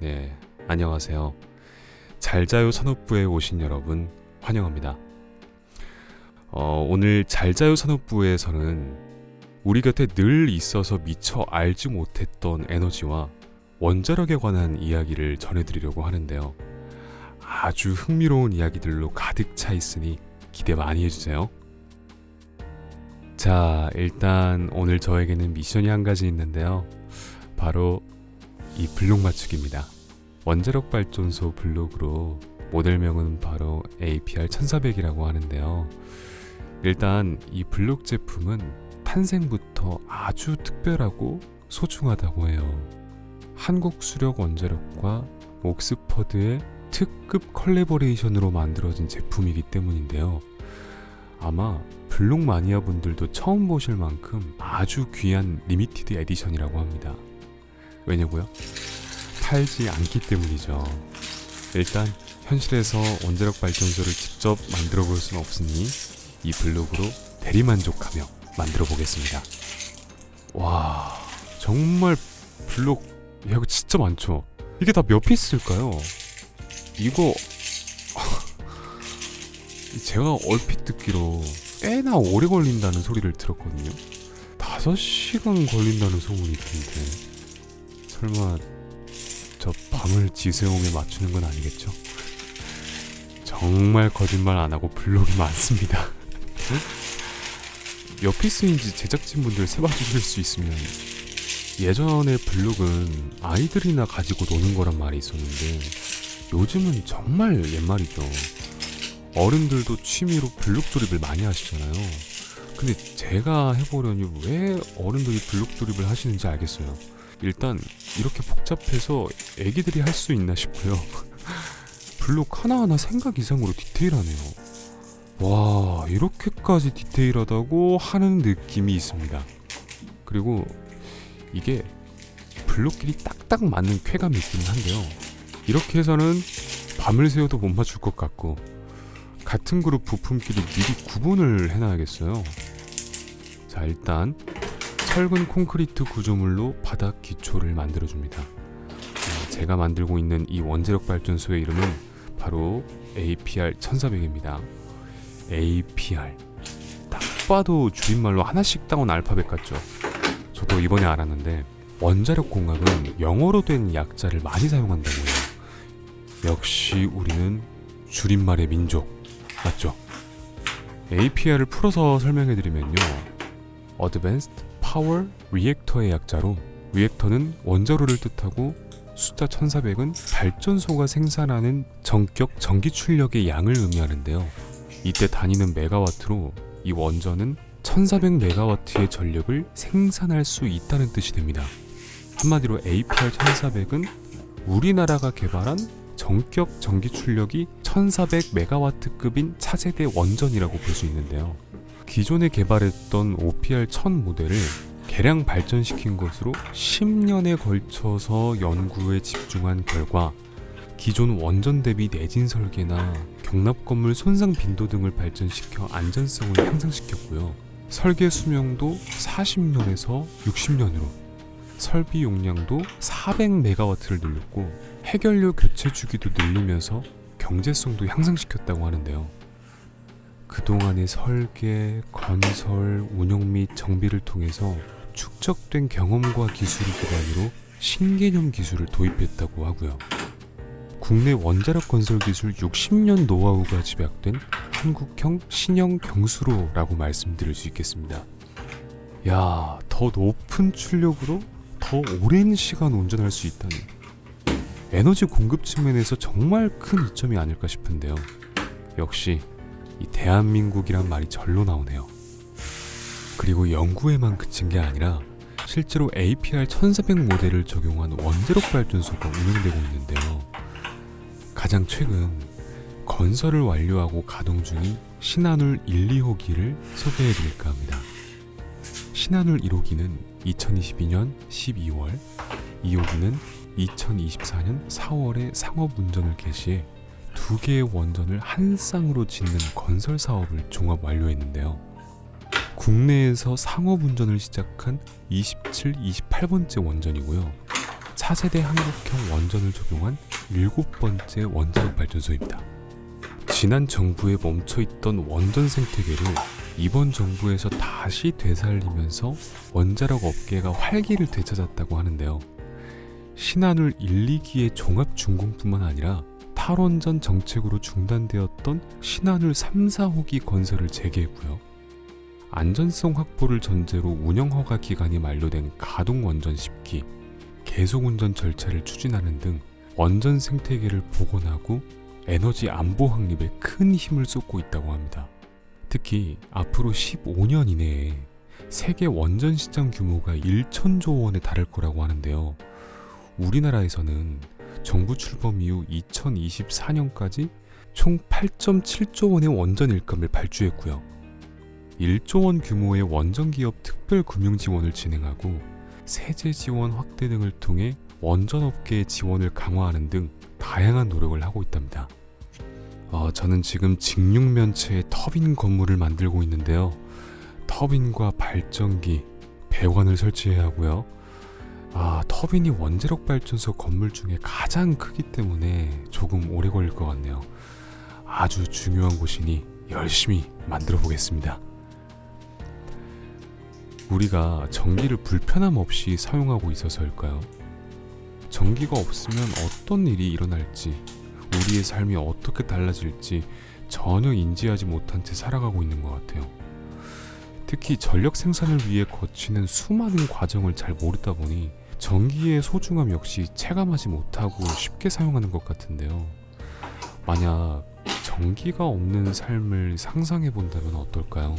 네, 안녕하세요. 잘자요 산업부에 오신 여러분 환영합니다. 오늘 잘자요 산업부에서는 우리 곁에 늘 있어서 미처 알지 못했던 에너지와 원자력에 관한 이야기를 전해드리려고 하는데요. 아주 흥미로운 이야기들로 가득 차 있으니 기대 많이 해주세요. 자, 일단 오늘 저에게는 미션이 한 가지 있는데요. 바로 이 블록 맞추기입니다. 원자력 발전소 블록으로 모델명은 바로 APR 1400이라고 하는데요. 일단 이 블록 제품은 탄생부터 아주 특별하고 소중하다고 해요. 한국수력원자력과 옥스퍼드의 특급 컬래버레이션으로 만들어진 제품이기 때문인데요. 아마 블록 마니아 분들도 처음 보실 만큼 아주 귀한 리미티드 에디션이라고 합니다. 왜냐고요? 팔지 않기 때문이죠. 일단 현실에서 원자력 발전소를 직접 만들어 볼 수는 없으니 이 블록으로 대리만족하며 만들어 보겠습니다. 와, 정말 블록 이거 진짜 많죠? 이게 다 몇 피스일까요? 이거 제가 얼핏 듣기로 꽤나 오래 걸린다는 소리를 들었거든요. 5시간 걸린다는 소문이 있던데 설마 저 밤을 지새움에 맞추는 건 아니겠죠? 정말 거짓말 안 하고 블록이 많습니다. 몇 피스인지 제작진분들 세봐 주실 수 있으면. 예전에 블록은 아이들이나 가지고 노는 거란 말이 있었는데 요즘은 정말 옛말이죠. 어른들도 취미로 블록 조립을 많이 하시잖아요. 근데 제가 해보려니 왜 어른들이 블록 조립을 하시는지 알겠어요. 일단 이렇게 복잡해서 애기들이 할 수 있나 싶고요. 블록 하나하나 생각 이상으로 디테일하네요. 와, 이렇게까지 디테일하다고 하는 느낌이 있습니다. 그리고 이게 블록끼리 딱딱 맞는 쾌감이 있긴 한데요. 이렇게 해서는 밤을 새워도 못 맞출 것 같고 같은 그룹 부품끼리 미리 구분을 해놔야겠어요. 자, 일단 철근 콘크리트 구조물로 바닥 기초를 만들어줍니다. 제가 만들고 있는 이 원자력 발전소의 이름은 바로 APR 1400입니다. APR 딱 봐도 줄임말로 하나씩 따온 알파벳 같죠? 저도 이번에 알았는데 원자력 공학은 영어로 된 약자를 많이 사용한다고 해요. 역시 우리는 줄임말의 민족 맞죠? APR을 풀어서 설명해드리면요, Advanced Power Reactor의 약자로 리액터는 원자로를 뜻하고 숫자 1400은 발전소가 생산하는 전격 전기 출력의 양을 의미하는데요. 이때 단위는 메가와트로 이 원전은 1400메가와트의 전력을 생산할 수 있다는 뜻이 됩니다. 한마디로 APR 1400은 우리나라가 개발한 전격 전기 출력이 1400메가와트급인 차세대 원전이라고 볼 수 있는데요. 기존에 개발했던 OPR 1000 모델을 개량 발전시킨 것으로 10년에 걸쳐서 연구에 집중한 결과 기존 원전 대비 내진 설계나 경납 건물 손상 빈도 등을 발전시켜 안전성을 향상시켰고요. 설계 수명도 40년에서 60년으로 설비 용량도 400메가와트를 늘렸고 해결료 교체 주기도 늘리면서 경제성도 향상시켰다고 하는데요. 그동안의 설계, 건설, 운영 및 정비를 통해서 축적된 경험과 기술을 기반으로 신개념 기술을 도입했다고 하고요. 국내 원자력 건설 기술 60년 노하우가 집약된 한국형 신형 경수로라고 말씀드릴 수 있겠습니다. 야, 더 높은 출력으로 더 오랜 시간 운전할 수 있다니 에너지 공급 측면에서 정말 큰 이점이 아닐까 싶은데요. 역시 이 대한민국이란 말이 절로 나오네요. 그리고 연구에만 그친 게 아니라 실제로 APR 1400 모델을 적용한 원자력 발전소가 운영되고 있는데요. 가장 최근 건설을 완료하고 가동 중인 신한울 1, 2호기를 소개해드릴까 합니다. 신한울 1호기는 2022년 12월, 2호기는 2024년 4월에 상업 운전을 개시해 두 개의 원전을 한 쌍으로 짓는 건설 사업을 종합 완료했는데요. 국내에서 상업 운전을 시작한 27, 28번째 원전이고요. 4세대 한국형 원전을 적용한 7번째 원자력 발전소입니다. 지난 정부에 멈춰있던 원전 생태계를 이번 정부에서 다시 되살리면서 원자력 업계가 활기를 되찾았다고 하는데요. 신한울 1, 2기의 종합 준공뿐만 아니라 탈원전 정책으로 중단되었던 신한울 3, 4호기 건설을 재개했고요. 안전성 확보를 전제로 운영허가 기간이 만료된 가동 원전 10기, 계속 운전 절차를 추진하는 등 원전 생태계를 복원하고 에너지 안보 확립에 큰 힘을 쏟고 있다고 합니다. 특히 앞으로 15년 이내에 세계 원전 시장 규모가 1천조 원에 달할 거라고 하는데요. 우리나라에서는 정부 출범 이후 2024년까지 총 8.7조 원의 원전 일감을 발주했고요. 1조 원 규모의 원전기업 특별금융 지원을 진행하고 세제 지원 확대 등을 통해 원전업계의 지원을 강화하는 등 다양한 노력을 하고 있답니다. 저는 지금 직육면체의 터빈 건물을 만들고 있는데요. 터빈과 발전기, 배관을 설치해야 하고요. 터빈이 원자력 발전소 건물 중에 가장 크기 때문에 조금 오래 걸릴 것 같네요. 아주 중요한 곳이니 열심히 만들어 보겠습니다. 우리가 전기를 불편함 없이 사용하고 있어서일까요? 전기가 없으면 어떤 일이 일어날지, 우리의 삶이 어떻게 달라질지 전혀 인지하지 못한 채 살아가고 있는 것 같아요. 특히 전력 생산을 위해 거치는 수많은 과정을 잘 모르다 보니 전기의 소중함 역시 체감하지 못하고 쉽게 사용하는 것 같은데요. 만약 전기가 없는 삶을 상상해 본다면 어떨까요?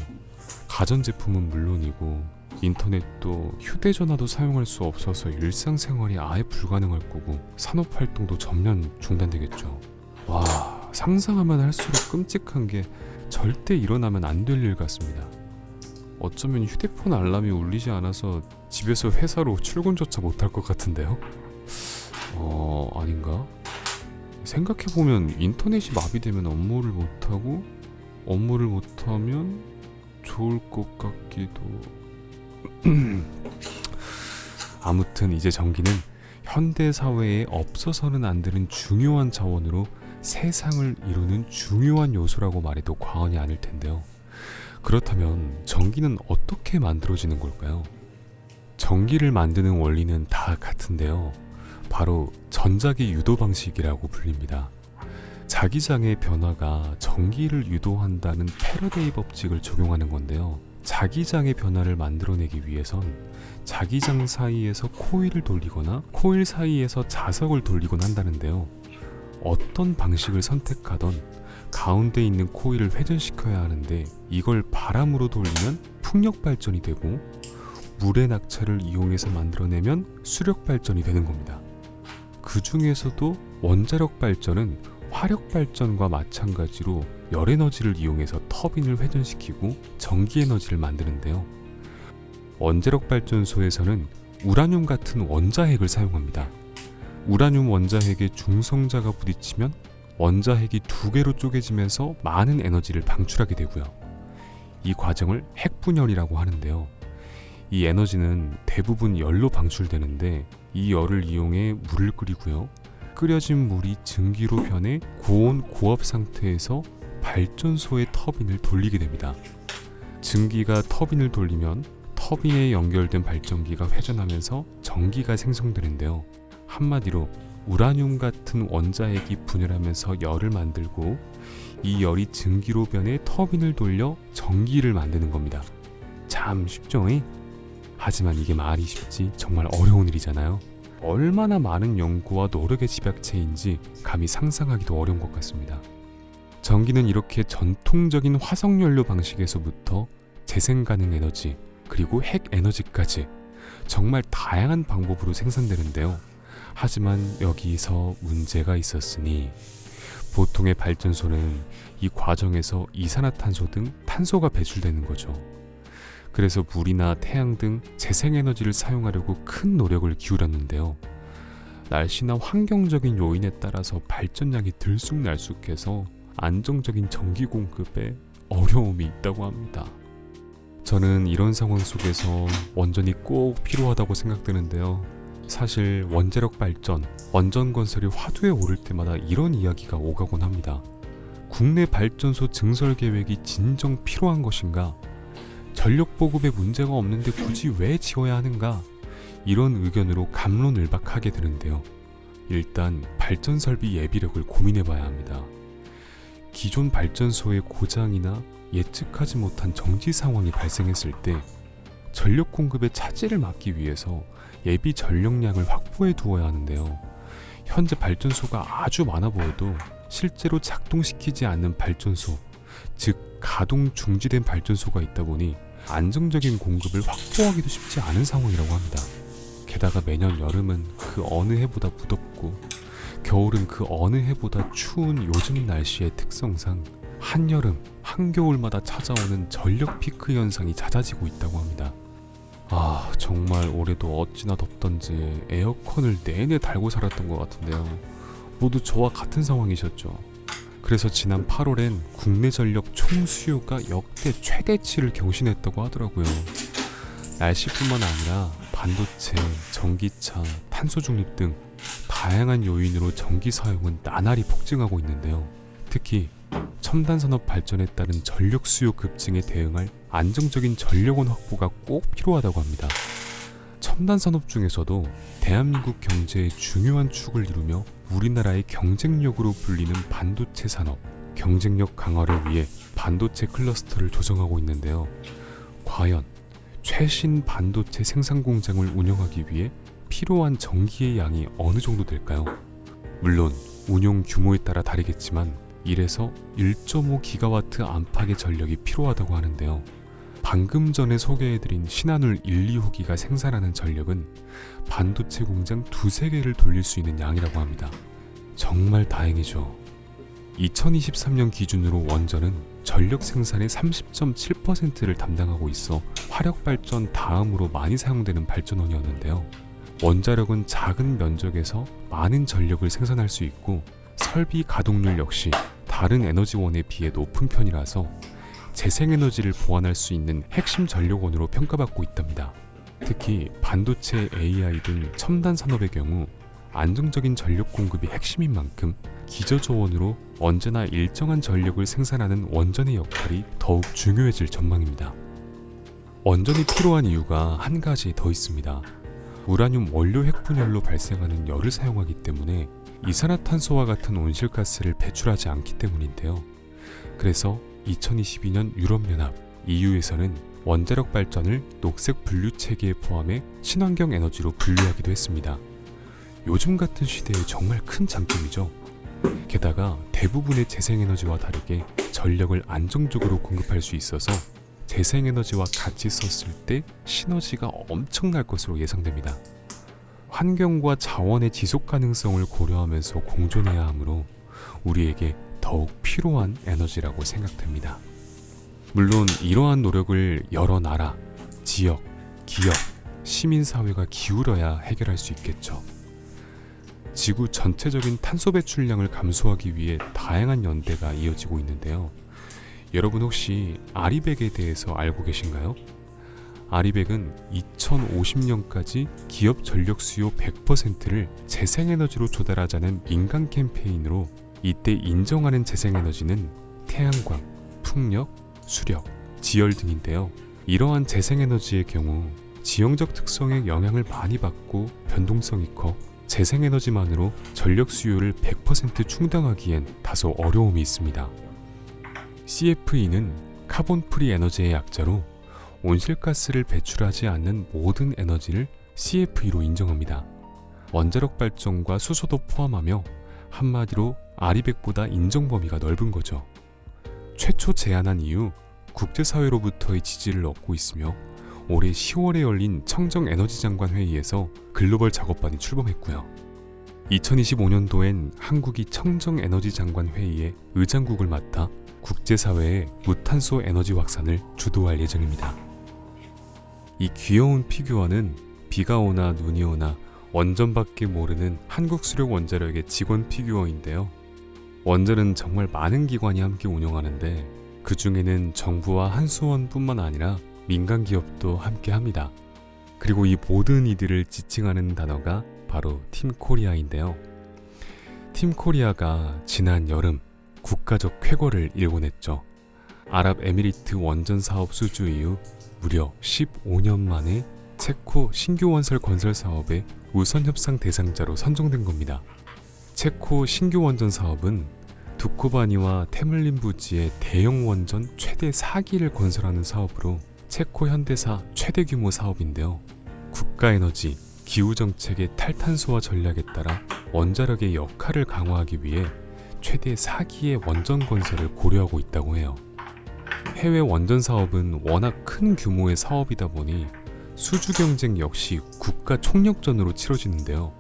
가전제품은 물론이고 인터넷도 휴대전화도 사용할 수 없어서 일상생활이 아예 불가능할 거고 산업활동도 전면 중단되겠죠. 상상하면 할수록 끔찍한 게 절대 일어나면 안 될 일 같습니다. 어쩌면 휴대폰 알람이 울리지 않아서 집에서 회사로 출근조차 못할 것 같은데요? 아닌가? 생각해보면 인터넷이 마비되면 업무를 못하면 좋을 것 같기도. 아무튼 이제 전기는 현대사회에 없어서는 안 되는 중요한 자원으로 세상을 이루는 중요한 요소라고 말해도 과언이 아닐 텐데요. 그렇다면 전기는 어떻게 만들어지는 걸까요? 전기를 만드는 원리는 다 같은데요. 바로 전자기 유도 방식이라고 불립니다. 자기장의 변화가 전기를 유도한다는 패러데이 법칙을 적용하는 건데요. 자기장의 변화를 만들어내기 위해선 자기장 사이에서 코일을 돌리거나 코일 사이에서 자석을 돌리곤 한다는데요. 어떤 방식을 선택하던 가운데 있는 코일을 회전시켜야 하는데 이걸 바람으로 돌리면 풍력 발전이 되고 물의 낙차를 이용해서 만들어내면 수력 발전이 되는 겁니다. 그 중에서도 원자력 발전은 화력 발전과 마찬가지로 열 에너지를 이용해서 터빈을 회전시키고 전기 에너지를 만드는데요. 원자력 발전소에서는 우라늄 같은 원자핵을 사용합니다. 우라늄 원자핵의 중성자가 부딪히면 원자핵이 두 개로 쪼개지면서 많은 에너지를 방출하게 되고요. 이 과정을 핵분열이라고 하는데요. 이 에너지는 대부분 열로 방출되는데 이 열을 이용해 물을 끓이고요. 끓여진 물이 증기로 변해 고온 고압 상태에서 발전소의 터빈을 돌리게 됩니다. 증기가 터빈을 돌리면 터빈에 연결된 발전기가 회전하면서 전기가 생성되는데요. 한마디로 우라늄 같은 원자핵이 분열하면서 열을 만들고 이 열이 증기로 변해 터빈을 돌려 전기를 만드는 겁니다. 참 쉽죠? 하지만 이게 말이 쉽지 정말 어려운 일이잖아요. 얼마나 많은 연구와 노력의 집약체인지 감히 상상하기도 어려운 것 같습니다. 전기는 이렇게 전통적인 화석연료 방식에서부터 재생가능 에너지 그리고 핵 에너지까지 정말 다양한 방법으로 생산되는데요. 하지만 여기서 문제가 있었으니 보통의 발전소는 이 과정에서 이산화탄소 등 탄소가 배출되는 거죠. 그래서 물이나 태양 등 재생에너지를 사용하려고 큰 노력을 기울였는데요. 날씨나 환경적인 요인에 따라서 발전량이 들쑥날쑥해서 안정적인 전기 공급에 어려움이 있다고 합니다. 저는 이런 상황 속에서 원전이 꼭 필요하다고 생각되는데요. 사실 원자력 발전, 원전 건설이 화두에 오를 때마다 이런 이야기가 오가곤 합니다. 국내 발전소 증설 계획이 진정 필요한 것인가? 전력 보급에 문제가 없는데 굳이 왜 지어야 하는가? 이런 의견으로 갑론을박하게 되는데요. 일단 발전 설비 예비력을 고민해봐야 합니다. 기존 발전소의 고장이나 예측하지 못한 정지 상황이 발생했을 때 전력 공급의 차질을 막기 위해서 예비 전력량을 확보해 두어야 하는데요. 현재 발전소가 아주 많아 보여도 실제로 작동시키지 않는 발전소, 즉 가동 중지된 발전소가 있다 보니 안정적인 공급을 확보하기도 쉽지 않은 상황이라고 합니다. 게다가 매년 여름은 그 어느 해보다 무덥고 겨울은 그 어느 해보다 추운 요즘 날씨의 특성상 한여름, 한겨울마다 찾아오는 전력 피크 현상이 잦아지고 있다고 합니다. 정말 올해도 어찌나 덥던지 에어컨을 내내 달고 살았던 것 같은데요. 모두 저와 같은 상황이셨죠. 그래서 지난 8월엔 국내 전력 총 수요가 역대 최대치를 경신했다고 하더라고요. 날씨뿐만 아니라 반도체, 전기차, 탄소 중립 등 다양한 요인으로 전기 사용은 나날이 폭증하고 있는데요. 특히 첨단 산업 발전에 따른 전력 수요 급증에 대응할 안정적인 전력원 확보가 꼭 필요하다고 합니다. 첨단 산업 중에서도 대한민국 경제의 중요한 축을 이루며 우리나라의 경쟁력으로 불리는 반도체 산업, 경쟁력 강화를 위해 반도체 클러스터를 조성하고 있는데요. 과연 최신 반도체 생산 공장을 운영하기 위해 필요한 전기의 양이 어느 정도 될까요? 물론 운용 규모에 따라 다르겠지만 1에서 1.5기가와트 안팎의 전력이 필요하다고 하는데요. 방금 전에 소개해드린 신한울 1, 2호기가 생산하는 전력은 반도체 공장 2~3개를 돌릴 수 있는 양이라고 합니다. 정말 다행이죠. 2023년 기준으로 원전은 전력 생산의 30.7%를 담당하고 있어 화력발전 다음으로 많이 사용되는 발전원이었는데요. 원자력은 작은 면적에서 많은 전력을 생산할 수 있고 설비 가동률 역시 다른 에너지원에 비해 높은 편이라서 재생에너지를 보완할 수 있는 핵심 전력원으로 평가받고 있답니다. 특히 반도체, AI 등 첨단 산업의 경우 안정적인 전력 공급이 핵심인 만큼 기저조원으로 언제나 일정한 전력을 생산하는 원전의 역할이 더욱 중요해질 전망입니다. 원전이 필요한 이유가 한 가지 더 있습니다. 우라늄 원료 핵분열로 발생하는 열을 사용하기 때문에 이산화탄소와 같은 온실가스를 배출하지 않기 때문인데요. 그래서 2022년 유럽연합 EU에서는 원자력 발전을 녹색 분류 체계에 포함해 친환경 에너지로 분류하기도 했습니다. 요즘 같은 시대에 정말 큰 장점이죠. 게다가 대부분의 재생에너지와 다르게 전력을 안정적으로 공급할 수 있어서 재생에너지와 같이 썼을 때 시너지가 엄청날 것으로 예상됩니다. 환경과 자원의 지속 가능성을 고려하면서 공존해야 하므로 우리에게 더욱 필요한 에너지라고 생각됩니다. 물론 이러한 노력을 여러 나라, 지역, 기업, 시민사회가 기울여야 해결할 수 있겠죠. 지구 전체적인 탄소 배출량을 감소하기 위해 다양한 연대가 이어지고 있는데요. 여러분 혹시 아리백에 대해서 알고 계신가요? 아리백은 2050년까지 기업 전력 수요 100%를 재생에너지로 조달하자는 민간 캠페인으로 이때 인정하는 재생에너지는 태양광, 풍력, 수력, 지열 등인데요. 이러한 재생에너지의 경우 지형적 특성에 영향을 많이 받고 변동성이 커 재생에너지만으로 전력 수요를 100% 충당하기엔 다소 어려움이 있습니다. CFE는 카본 프리 에너지의 약자로 온실가스를 배출하지 않는 모든 에너지를 CFE로 인정합니다. 원자력 발전과 수소도 포함하며 한마디로 아리백보다 인정 범위가 넓은 거죠. 최초 제안한 이후 국제사회로부터의 지지를 얻고 있으며 올해 10월에 열린 청정에너지장관 회의에서 글로벌 작업반이 출범했고요. 2025년도엔 한국이 청정에너지장관 회의에 의장국을 맡아 국제사회의 무탄소 에너지 확산을 주도할 예정입니다. 이 귀여운 피규어는 비가 오나 눈이 오나 원전밖에 모르는 한국수력 원자력의 직원 피규어인데요. 원전은 정말 많은 기관이 함께 운영하는데 그 중에는 정부와 한수원뿐만 아니라 민간 기업도 함께 합니다. 그리고 이 모든 이들을 지칭하는 단어가 바로 팀 코리아인데요. 팀 코리아가 지난 여름 국가적 쾌거를 일궈냈죠. 아랍에미리트 원전 사업 수주 이후 무려 15년 만에 체코 신규 원설 건설 사업의 우선 협상 대상자로 선정된 겁니다. 체코 신규 원전 사업은 두코바니와 테물린 부지의 대형 원전 최대 4기를 건설하는 사업으로 체코 현대사 최대 규모 사업인데요. 국가에너지, 기후정책의 탈탄소화 전략에 따라 원자력의 역할을 강화하기 위해 최대 4기의 원전 건설을 고려하고 있다고 해요. 해외 원전 사업은 워낙 큰 규모의 사업이다 보니 수주 경쟁 역시 국가 총력전으로 치러지는데요.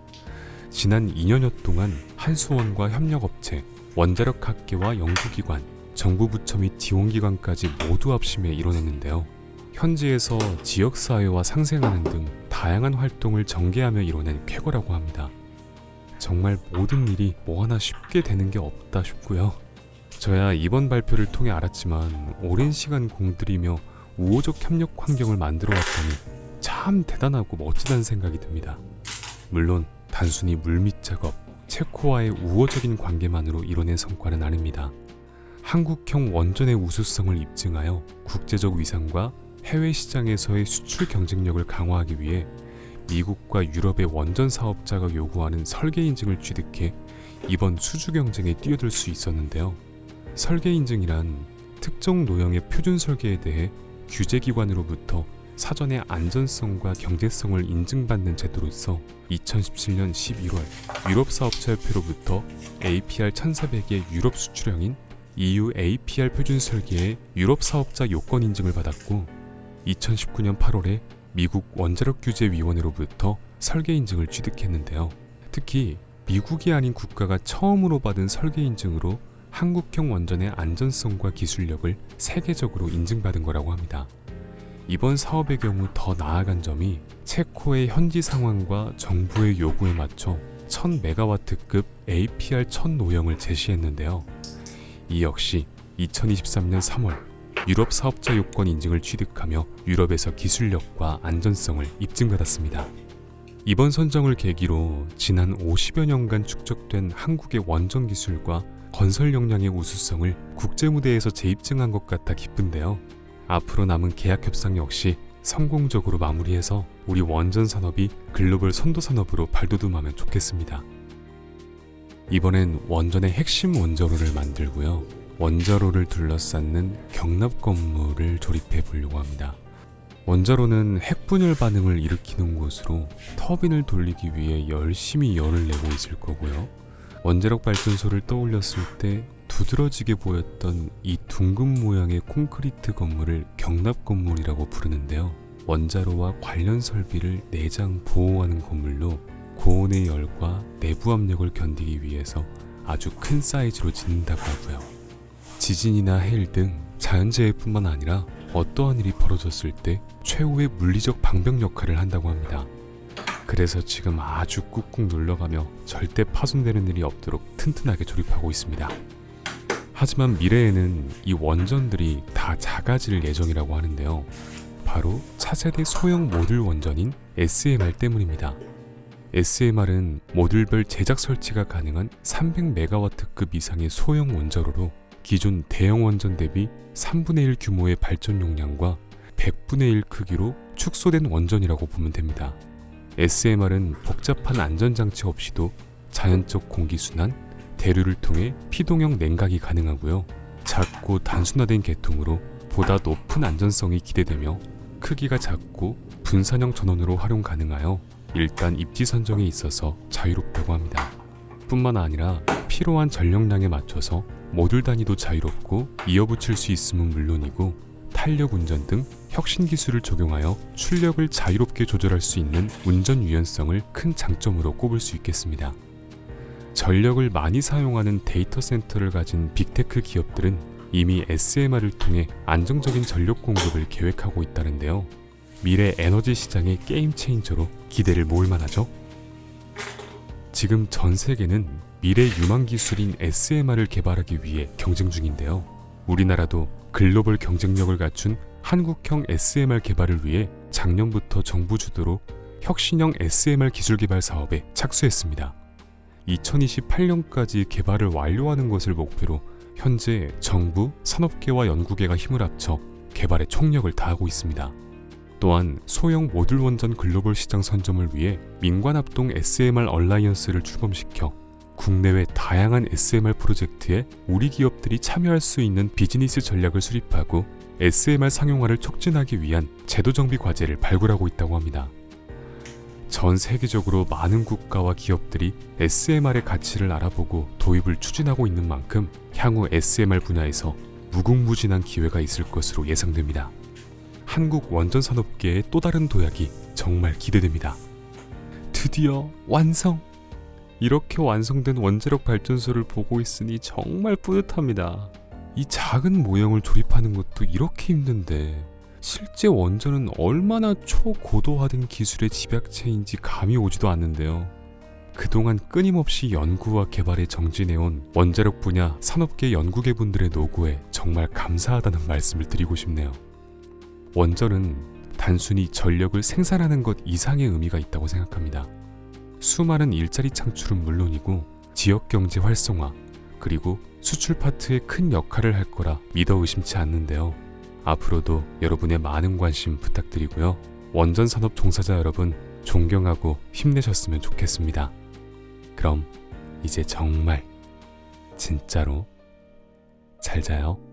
지난 2년여 동안 한수원과 협력업체, 원자력학계와 연구기관, 정부 부처 및 지원기관까지 모두 합심해 이뤄냈는데요. 현지에서 지역사회와 상생하는 등 다양한 활동을 전개하며 이뤄낸 쾌거라고 합니다. 정말 모든 일이 뭐 하나 쉽게 되는 게 없다 싶고요. 저야 이번 발표를 통해 알았지만 오랜 시간 공들이며 우호적 협력 환경을 만들어 왔다니 참 대단하고 멋지다는 생각이 듭니다. 물론 단순히 물밑 작업, 체코와의 우호적인 관계만으로 이뤄낸 성과는 아닙니다. 한국형 원전의 우수성을 입증하여 국제적 위상과 해외 시장에서의 수출 경쟁력을 강화하기 위해 미국과 유럽의 원전 사업자가 요구하는 설계 인증을 취득해 이번 수주 경쟁에 뛰어들 수 있었는데요. 설계 인증이란 특정 노형의 표준 설계에 대해 규제기관으로부터 사전에 안전성과 경제성을 인증받는 제도로서 2017년 11월 유럽사업자협회로부터 APR 1400의 유럽 수출형인 EU APR 표준 설계의 유럽사업자 요건 인증을 받았고 2019년 8월에 미국 원자력규제위원회로부터 설계 인증을 취득했는데요. 특히 미국이 아닌 국가가 처음으로 받은 설계 인증으로 한국형 원전의 안전성과 기술력을 세계적으로 인증받은 거라고 합니다. 이번 사업의 경우 더 나아간 점이 체코의 현지 상황과 정부의 요구에 맞춰 1000메가와트급 APR 1000 노형을 제시했는데요. 이 역시 2023년 3월 유럽 사업자 요건 인증을 취득하며 유럽에서 기술력과 안전성을 입증받았습니다. 이번 선정을 계기로 지난 50여 년간 축적된 한국의 원전 기술과 건설 역량의 우수성을 국제무대에서 재입증한 것 같아 기쁜데요. 앞으로 남은 계약 협상 역시 성공적으로 마무리해서 우리 원전 산업이 글로벌 선도 산업으로 발돋움하면 좋겠습니다. 이번엔 원전의 핵심 원자로를 만들고요. 원자로를 둘러싸는 경납 건물을 조립해 보려고 합니다. 원자로는 핵분열 반응을 일으키는 곳으로 터빈을 돌리기 위해 열심히 열을 내고 있을 거고요. 원자력 발전소를 떠올렸을 때 두드러지게 보였던 이 둥근 모양의 콘크리트 건물을 경납 건물이라고 부르는데요. 원자로와 관련 설비를 내장 보호하는 건물로 고온의 열과 내부 압력을 견디기 위해서 아주 큰 사이즈로 짓는다고 하고요. 지진이나 해일 등 자연재해뿐만 아니라 어떠한 일이 벌어졌을 때 최후의 물리적 방벽 역할을 한다고 합니다. 그래서 지금 아주 꾹꾹 눌러가며 절대 파손되는 일이 없도록 튼튼하게 조립하고 있습니다. 하지만 미래에는 이 원전들이 다 작아질 예정이라고 하는데요. 바로 차세대 소형 모듈 원전인 SMR 때문입니다. SMR은 모듈별 제작 설치가 가능한 300메가와트급 이상의 소형 원자로로 기존 대형 원전 대비 3분의 1 규모의 발전 용량과 100분의 1 크기로 축소된 원전이라고 보면 됩니다. SMR은 복잡한 안전장치 없이도 자연적 공기순환, 대류를 통해 피동형 냉각이 가능하고요. 작고 단순화된 계통으로 보다 높은 안전성이 기대되며 크기가 작고 분산형 전원으로 활용 가능하여 일단 입지 선정에 있어서 자유롭다고 합니다. 뿐만 아니라 필요한 전력량에 맞춰서 모듈 단위도 자유롭고 이어붙일 수 있음은 물론이고 탄력 운전 등 혁신 기술을 적용하여 출력을 자유롭게 조절할 수 있는 운전 유연성을 큰 장점으로 꼽을 수 있겠습니다. 전력을 많이 사용하는 데이터 센터를 가진 빅테크 기업들은 이미 SMR을 통해 안정적인 전력 공급을 계획하고 있다는데요. 미래 에너지 시장의 게임 체인저로 기대를 모을 만하죠. 지금 전 세계는 미래 유망 기술인 SMR을 개발하기 위해 경쟁 중인데요. 우리나라도 글로벌 경쟁력을 갖춘 한국형 SMR 개발을 위해 작년부터 정부 주도로 혁신형 SMR 기술 개발 사업에 착수했습니다. 2028년까지 개발을 완료하는 것을 목표로 현재 정부, 산업계와 연구계가 힘을 합쳐 개발에 총력을 다하고 있습니다. 또한 소형 모듈 원전 글로벌 시장 선점을 위해 민관합동 SMR 얼라이언스를 출범시켜 국내외 다양한 SMR 프로젝트에 우리 기업들이 참여할 수 있는 비즈니스 전략을 수립하고 SMR 상용화를 촉진하기 위한 제도 정비 과제를 발굴하고 있다고 합니다. 전 세계적으로 많은 국가와 기업들이 SMR의 가치를 알아보고 도입을 추진하고 있는 만큼 향후 SMR 분야에서 무궁무진한 기회가 있을 것으로 예상됩니다. 한국 원전 산업계의 또 다른 도약이 정말 기대됩니다. 드디어 완성! 이렇게 완성된 원자력 발전소를 보고 있으니 정말 뿌듯합니다. 이 작은 모형을 조립하는 것도 이렇게 힘든데 실제 원전은 얼마나 초고도화된 기술의 집약체인지 감이 오지도 않는데요. 그동안 끊임없이 연구와 개발에 정진해온 원자력 분야 산업계 연구계 분들의 노고에 정말 감사하다는 말씀을 드리고 싶네요. 원전은 단순히 전력을 생산하는 것 이상의 의미가 있다고 생각합니다. 수많은 일자리 창출은 물론이고 지역 경제 활성화 그리고 수출 파트에 큰 역할을 할 거라 믿어 의심치 않는데요. 앞으로도 여러분의 많은 관심 부탁드리고요. 원전 산업 종사자 여러분 존경하고 힘내셨으면 좋겠습니다. 그럼 이제 정말 진짜로 잘 자요.